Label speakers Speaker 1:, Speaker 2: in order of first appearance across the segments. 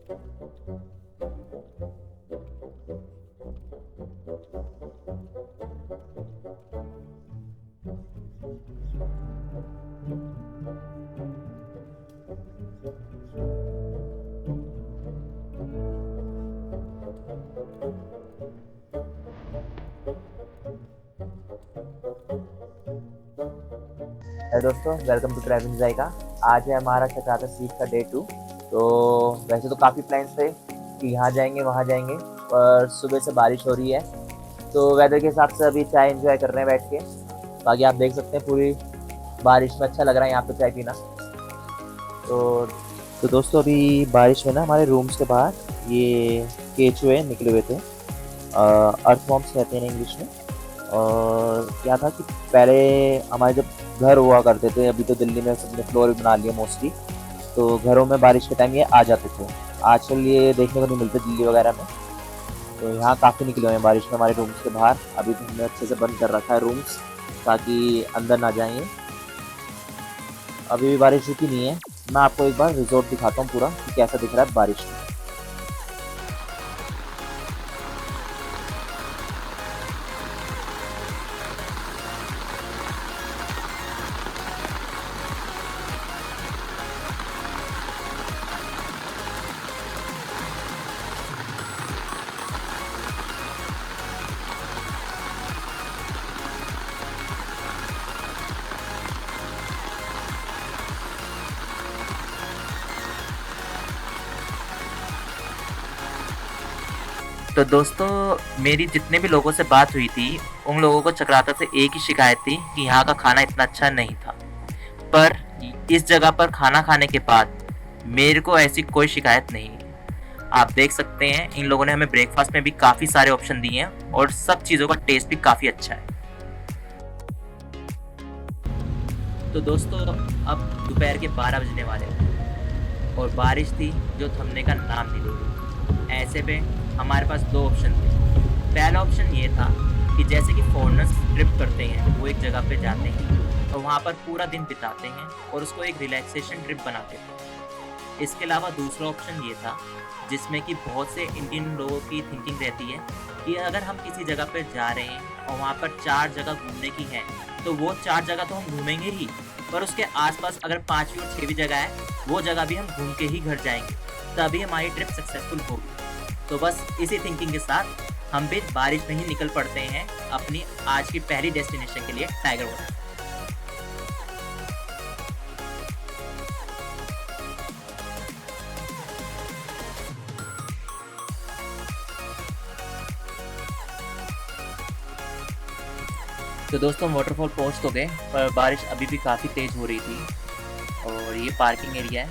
Speaker 1: है दोस्तों, welcome to travelling जायका। आज है हमारा चक्राता सीट का डे 2। तो वैसे तो काफ़ी प्लान्स थे कि यहाँ जाएंगे वहाँ जाएंगे, पर सुबह से बारिश हो रही है तो वेदर के हिसाब से अभी चाय एंजॉय कर रहे हैं बैठ के। बाकी आप देख सकते हैं पूरी बारिश में अच्छा लग रहा है यहाँ पे चाय पीना। तो दोस्तों अभी बारिश में ना हमारे रूम्स के बाहर ये केचुए निकले हुए थे, अर्थवॉर्म्स कहते हैं इंग्लिश में। और क्या था कि पहले हमारे जब घर हुआ करते थे, अभी तो दिल्ली में सबने फ्लोर बना लिया मोस्टली, तो घरों में बारिश के टाइम ये आ जाते थे। आजकल ये देखने को नहीं मिलते दिल्ली वगैरह में। तो यहाँ काफ़ी निकले हुए हैं बारिश में हमारे रूम्स के बाहर। अभी तो हमने अच्छे से बंद कर रखा है रूम्स ताकि अंदर ना जाएंगे। अभी भी बारिश रुकी नहीं है। मैं आपको एक बार रिजॉर्ट दिखाता हूँ पूरा कि कैसा दिख रहा है बारिश में।
Speaker 2: तो दोस्तों, मेरी जितने भी लोगों से बात हुई थी उन लोगों को चक्राता से एक ही शिकायत थी कि यहाँ का खाना इतना अच्छा नहीं था। पर इस जगह पर खाना खाने के बाद मेरे को ऐसी कोई शिकायत नहीं है। आप देख सकते हैं इन लोगों ने हमें ब्रेकफास्ट में भी काफ़ी सारे ऑप्शन दिए हैं और सब चीज़ों का टेस्ट भी काफ़ी अच्छा है। तो दोस्तों, अब दोपहर के 12 बजने वाले हैं और बारिश थी जो थमने का नाम नहीं ले रही। ऐसे में हमारे पास दो ऑप्शन थे। पहला ऑप्शन ये था कि जैसे कि फॉरेनर्स ट्रिप करते हैं, वो एक जगह पे जाते हैं और वहाँ पर पूरा दिन बिताते हैं और उसको एक रिलैक्सेशन ट्रिप बनाते हैं। इसके अलावा दूसरा ऑप्शन ये था जिसमें कि बहुत से इंडियन लोगों की थिंकिंग रहती है कि अगर हम किसी जगह पर जा रहे हैं और वहाँ पर 4 जगह घूमने की हैं तो वो 4 जगह तो हम घूमेंगे ही, पर उसके आसपास अगर 5वीं और 6वीं जगह है वो जगह भी हम घूम के ही घर जाएंगे, तभी हमारी ट्रिप सक्सेसफुल होगी। तो बस इसी थिंकिंग के साथ हम भी बारिश में ही निकल पड़ते हैं अपनी आज की पहली डेस्टिनेशन के लिए, टाइगर वाटर। तो दोस्तों, वाटरफॉल पहुंच तो गए पर बारिश अभी भी काफ़ी तेज़ हो रही थी। और ये पार्किंग एरिया है,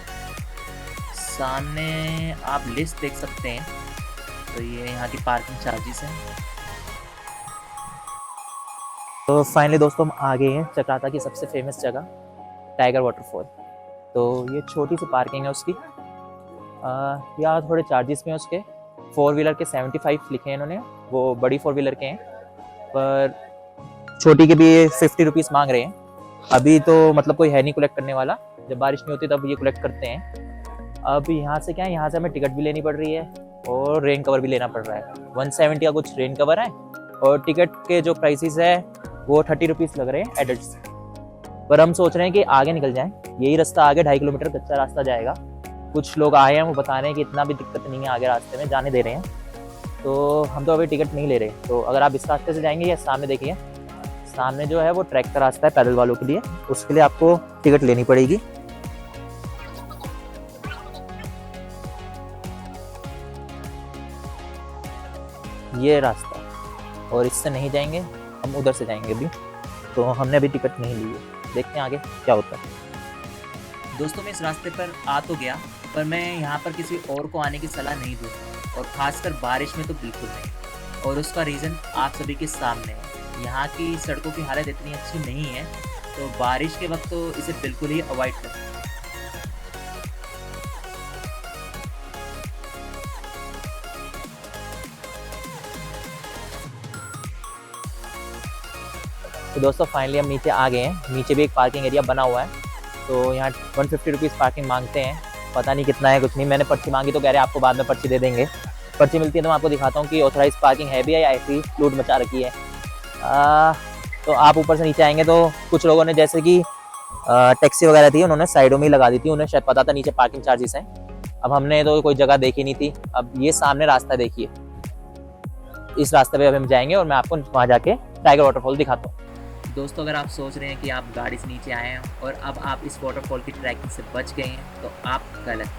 Speaker 2: सामने आप लिस्ट देख सकते हैं। तो ये यहाँ की पार्किंग चार्जेस हैं।
Speaker 1: तो फाइनली दोस्तों हम आ गए हैं चक्राता की सबसे फेमस जगह टाइगर वाटरफॉल। तो ये छोटी सी पार्किंग है उसकी। यहाँ थोड़े चार्जेस में उसके 4 व्हीलर के 75 लिखे हैं इन्होंने, वो बड़ी 4 व्हीलर के हैं, पर छोटी के भी 50 रुपीज़ मांग रहे हैं। अभी तो मतलब कोई है नहीं कलेक्ट करने वाला, जब बारिश नहीं होती तब ये कलेक्ट करते हैं। अब यहाँ से क्या है, यहाँ से हमें टिकट भी लेनी पड़ रही है और रेन कवर भी लेना पड़ रहा है। 170 का कुछ रेन कवर है और टिकट के जो प्राइसेस है वो 30 रुपीज़ लग रहे हैं एडल्ट्स। पर हम सोच रहे हैं कि आगे निकल जाएं, यही रास्ता आगे 2.5 किलोमीटर कच्चा रास्ता जाएगा। कुछ लोग आए हैं, वो बता रहे हैं कि इतना भी दिक्कत नहीं है, आगे रास्ते में जाने दे रहे हैं। तो हम तो अभी टिकट नहीं ले रहे। तो अगर आप इस रास्ते से जाएंगे, या सामने देखिए, सामने जो है वो ट्रैक का रास्ता है पैदल वालों के लिए, उसके लिए आपको टिकट लेनी पड़ेगी। ये रास्ता, और इससे नहीं जाएंगे, हम उधर से जाएंगे अभी। तो हमने अभी टिकट नहीं ली है, देखते हैं आगे क्या होता है।
Speaker 2: दोस्तों, मैं इस रास्ते पर आ तो गया, पर मैं यहाँ पर किसी और को आने की सलाह नहीं दूँगा, और ख़ासकर बारिश में तो बिल्कुल नहीं। और उसका रीज़न आप सभी के सामने है। यहाँ की सड़कों की हालत इतनी अच्छी नहीं है, तो बारिश के वक्त तो इसे बिल्कुल ही अवॉइड करें।
Speaker 1: तो दोस्तों फाइनली हम नीचे आ गए हैं। नीचे भी एक पार्किंग एरिया बना हुआ है, तो यहाँ 150 रुपीज़ पार्किंग मांगते हैं। पता नहीं कितना है, कुछ नहीं। मैंने पर्ची मांगी तो कह रहे हैं आपको बाद में पर्ची दे देंगे। पर्ची मिलती है तो मैं आपको दिखाता हूँ कि ऑथराइज पार्किंग है भी है या ऐसी लूट मचा रखी है। तो आप ऊपर से नीचे आएंगे तो कुछ लोगों ने जैसे कि टैक्सी वगैरह थी उन्होंने साइडों में ही लगा दी थी, उन्हें शायद पता था नीचे पार्किंग चार्जेस हैं। अब हमने तो कोई जगह देखी नहीं थी। अब ये सामने रास्ता देखिए, इस रास्ते पे अब हम जाएंगे और मैं आपको वहाँ जाके टाइगर वाटरफॉल दिखाता हूँ।
Speaker 2: दोस्तों, अगर आप सोच रहे हैं कि आप गाड़ी से नीचे आए हैं और अब आप इस वाटरफॉल की ट्रैकिंग से बच गए हैं तो आप गलत हैं।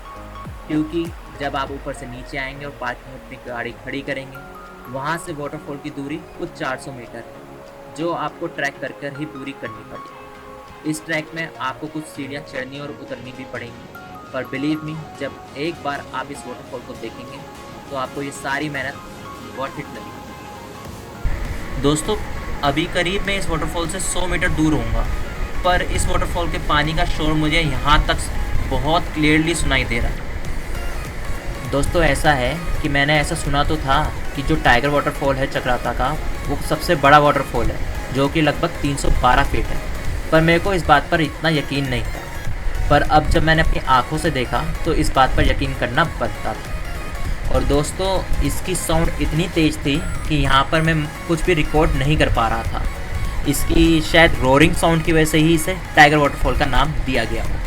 Speaker 2: क्योंकि जब आप ऊपर से नीचे आएंगे और पार्किंग में अपनी गाड़ी खड़ी करेंगे, वहाँ से वाटरफॉल की दूरी कुछ 400 मीटर है, जो आपको ट्रैक कर कर ही पूरी करनी पड़ेगी। इस ट्रैक में आपको कुछ सीढ़ियाँ चढ़नी और उतरनी भी पड़ेंगी, पर बिलीव मी, जब एक बार आप इस वाटरफॉल को देखेंगे तो आपको ये सारी मेहनत वर्थ इट लगेगी। दोस्तों, अभी करीब मैं इस वाटरफॉल से 100 मीटर दूर होऊंगा, पर इस वाटरफॉल के पानी का शोर मुझे यहाँ तक बहुत क्लियरली सुनाई दे रहा है। दोस्तों, ऐसा है कि मैंने ऐसा सुना तो था कि जो टाइगर वाटरफॉल है चक्राता का, वो सबसे बड़ा वाटरफॉल है, जो कि लगभग 312 फीट है। पर मेरे को इस बात पर इतना यकीन नहीं था, पर अब जब मैंने अपनी आंखों से देखा तो इस बात पर यकीन करना बनता था। और दोस्तों, इसकी साउंड इतनी तेज़ थी कि यहाँ पर मैं कुछ भी रिकॉर्ड नहीं कर पा रहा था। इसकी शायद रोरिंग साउंड की वजह से ही इसे टाइगर वाटरफॉल का नाम दिया गया हो।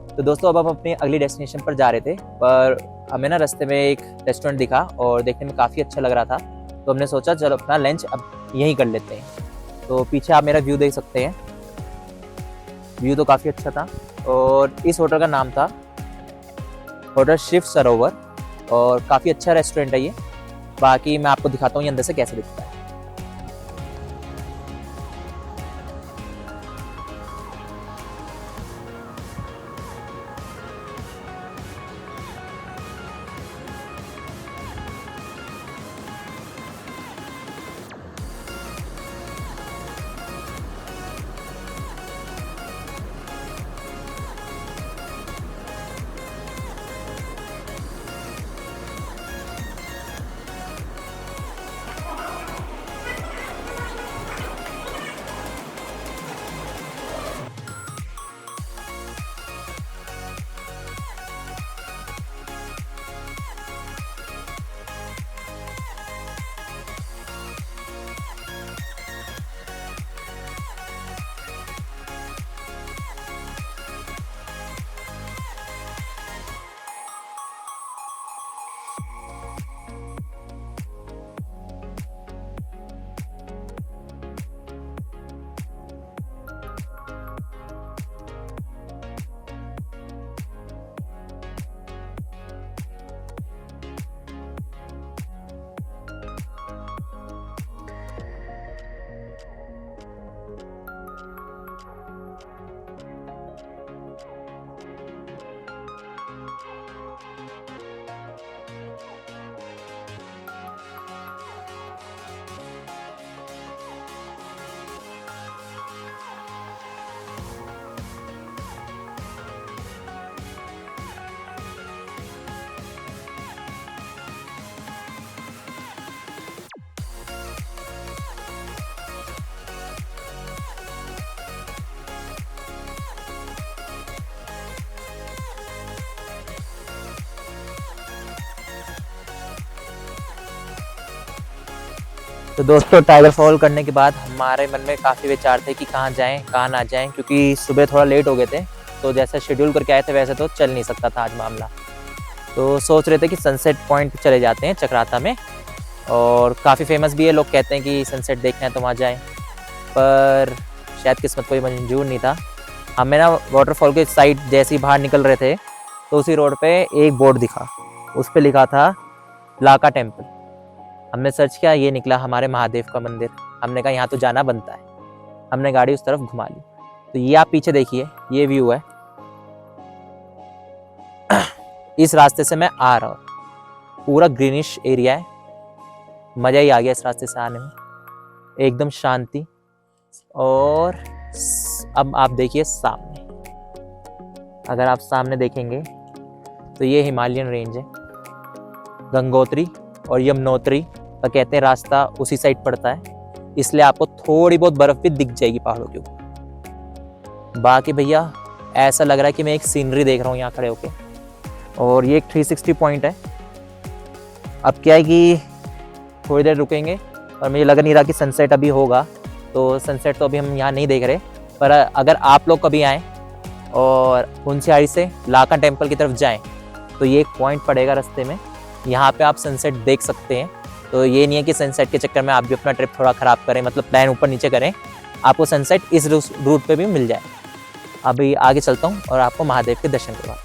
Speaker 1: तो दोस्तों, अब हम अपनी अगली डेस्टिनेशन पर जा रहे थे, पर हमें ना रास्ते में एक रेस्टोरेंट दिखा और देखने में काफ़ी अच्छा लग रहा था, तो हमने सोचा चलो अपना लंच अब यहीं कर लेते हैं। तो पीछे आप मेरा व्यू देख सकते हैं, व्यू तो काफ़ी अच्छा था। और इस होटल का नाम था होटल शिव सरोवर, और काफ़ी अच्छा रेस्टोरेंट है ये। बाकी मैं आपको दिखाता हूँ ये अंदर से कैसे दिखता है। तो दोस्तों, टाइगर फॉल करने के बाद हमारे मन में काफ़ी विचार थे कि कहाँ जाएं कहाँ ना जाएं, क्योंकि सुबह थोड़ा लेट हो गए थे, तो जैसे शेड्यूल करके आए थे वैसे तो चल नहीं सकता था आज मामला। तो सोच रहे थे कि सनसेट पॉइंट चले जाते हैं चक्राता में, और काफ़ी फेमस भी है, लोग कहते हैं कि सनसेट देखना है तो वहाँ जाएँ, पर शायद किस्मत कोई मंजूर नहीं था। हमें ना वाटरफॉल के साइड जैसे ही बाहर निकल रहे थे तो उसी रोड पे एक बोर्ड दिखा, उस पे लिखा था लाका टेम्पल। हमने सर्च किया, ये निकला हमारे महादेव का मंदिर। हमने कहा यहाँ तो जाना बनता है, हमने गाड़ी उस तरफ घुमा ली। तो ये आप पीछे देखिए, ये व्यू है। इस रास्ते से मैं आ रहा हूँ, पूरा ग्रीनिश एरिया है, मज़ा ही आ गया इस रास्ते से आने में, एकदम शांति। और अब आप देखिए सामने, अगर आप सामने देखेंगे तो ये हिमालयन रेंज है, गंगोत्री और यमुनोत्री का कहते हैं रास्ता उसी साइड पड़ता है, इसलिए आपको थोड़ी बहुत बर्फ भी दिख जाएगी पहाड़ों के ऊपर। बाकी भैया ऐसा लग रहा है कि मैं एक सीनरी देख रहा हूँ यहाँ खड़े होके। और ये एक 360 पॉइंट है। अब क्या है कि थोड़ी देर रुकेंगे और मुझे लग नहीं रहा कि सनसेट अभी होगा, तो सनसेट तो अभी हम यहाँ नहीं देख रहे। पर अगर आप लोग कभी आएँ और हुंसियारी से लाका टेम्पल की तरफ जाएं तो ये एक पॉइंट पड़ेगा रास्ते में, यहाँ पे आप सनसेट देख सकते हैं। तो ये नहीं है कि सनसेट के चक्कर में आप भी अपना ट्रिप थोड़ा ख़राब करें, मतलब प्लान ऊपर नीचे करें, आपको सनसेट इस रूट पे भी मिल जाए। अभी आगे चलता हूँ और आपको महादेव के दर्शन करवाता हूँ।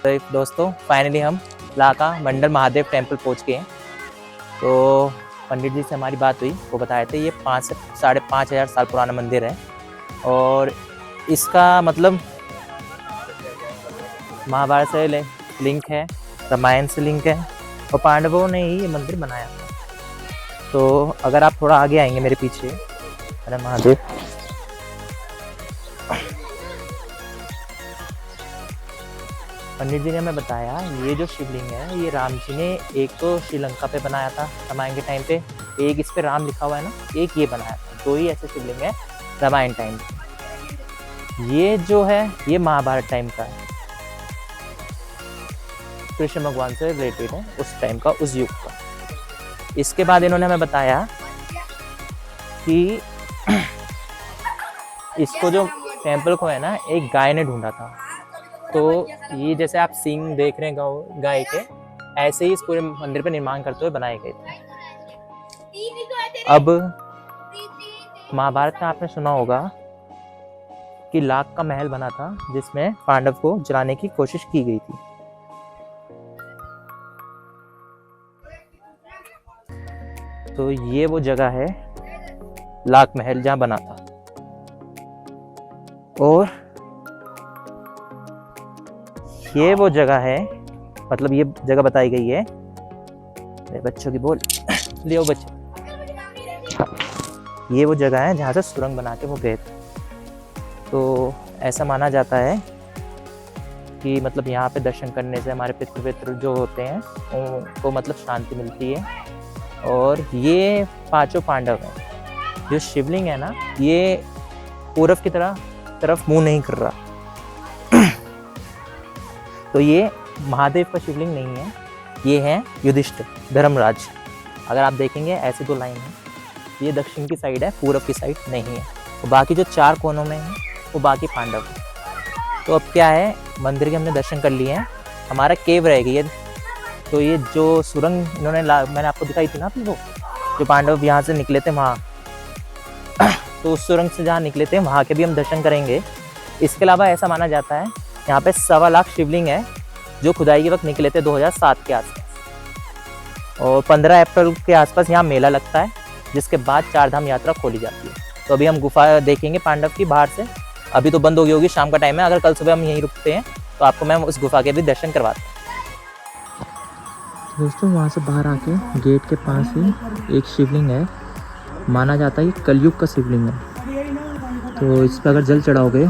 Speaker 1: तो दोस्तों फाइनली हम लाका मंडल महादेव टेम्पल पहुंच गए हैं। तो पंडित जी से हमारी बात हुई, वो बताए थे ये 5 से 5,500 साल पुराना मंदिर है और इसका मतलब महाभारत से लिंक है, रामायण से लिंक है और पांडवों ने ही ये मंदिर बनाया। तो अगर आप थोड़ा आगे आएंगे मेरे पीछे, अरे महादेव, पंडित जी ने हमें बताया ये जो शिवलिंग है ये राम जी ने एक तो श्रीलंका पे बनाया था रामायण के टाइम पे, एक इस पे राम लिखा हुआ है ना, एक ये बनाया था, 2 ही ऐसे शिवलिंग है रामायण टाइम पे। ये जो है ये महाभारत टाइम का है, कृष्ण भगवान से रिलेटेड है, उस टाइम का, उस युग का। इसके बाद इन्होंने हमें बताया कि इसको जो टेम्पल को है ना एक गाय ने ढूंढा था। तो ये जैसे आप सींग देख रहे हैं गाय के, ऐसे ही इस पूरे मंदिर पे निर्माण करते हुए बनाए गए थे। अब महाभारत में आपने सुना होगा कि लाख का महल बना था जिसमें पांडव को जलाने की कोशिश की गई थी। तो ये वो जगह है लाख महल जहां बना था। और ये वो जगह है, मतलब ये जगह बताई गई है, बच्चों की बोल लियो बच्चे, ये वो जगह है जहाँ से सुरंग बना के वो गए थे। तो ऐसा माना जाता है कि मतलब यहाँ पे दर्शन करने से हमारे पितृ जो होते हैं उनको मतलब शांति मिलती है। और ये 5 पांडव हैं, जो शिवलिंग है ना ये पूरब की तरफ मुंह नहीं कर रहा। तो ये महादेव का शिवलिंग नहीं है, ये है युधिष्ठिर, धर्मराज। अगर आप देखेंगे ऐसी 2 लाइन है, ये दक्षिण की साइड है, पूरब की साइड नहीं है। तो बाकी जो 4 कोनों में है वो बाकी पांडव है। तो अब क्या है, मंदिर के हमने दर्शन कर लिए हैं, हमारा केव रह गई है। तो ये जो सुरंग इन्होंने मैंने आपको दिखाई थी ना अभी, वो जो पांडव यहाँ से निकले थे वहाँ, तो उस सुरंग से जहाँ निकले थे वहाँ के भी हम दर्शन करेंगे। इसके अलावा ऐसा माना जाता है यहाँ पे 1.25 लाख शिवलिंग है जो खुदाई के वक्त निकले थे 2007 के आसपास। और 15 अप्रैल के आसपास यहाँ मेला लगता है, जिसके बाद 4 धाम यात्रा खोली जाती है। तो अभी हम गुफा देखेंगे पांडव की बाहर से। अभी तो बंद हो गई होगी, शाम का टाइम है। अगर कल सुबह हम यहीं रुकते हैं तो आपको मैं उस गुफा के भी दर्शन करवाता हूँ। दोस्तों वहाँ से बाहर आके गेट के पास ही एक शिवलिंग है, माना जाता है ये कलयुग का शिवलिंग है। तो इस पर अगर जल चढ़ाओगे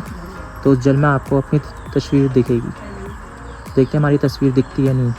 Speaker 1: तो उस जल में आपको अपनी तस्वीर दिखेगी। देखते हैं हमारी तस्वीर दिखती है नहीं।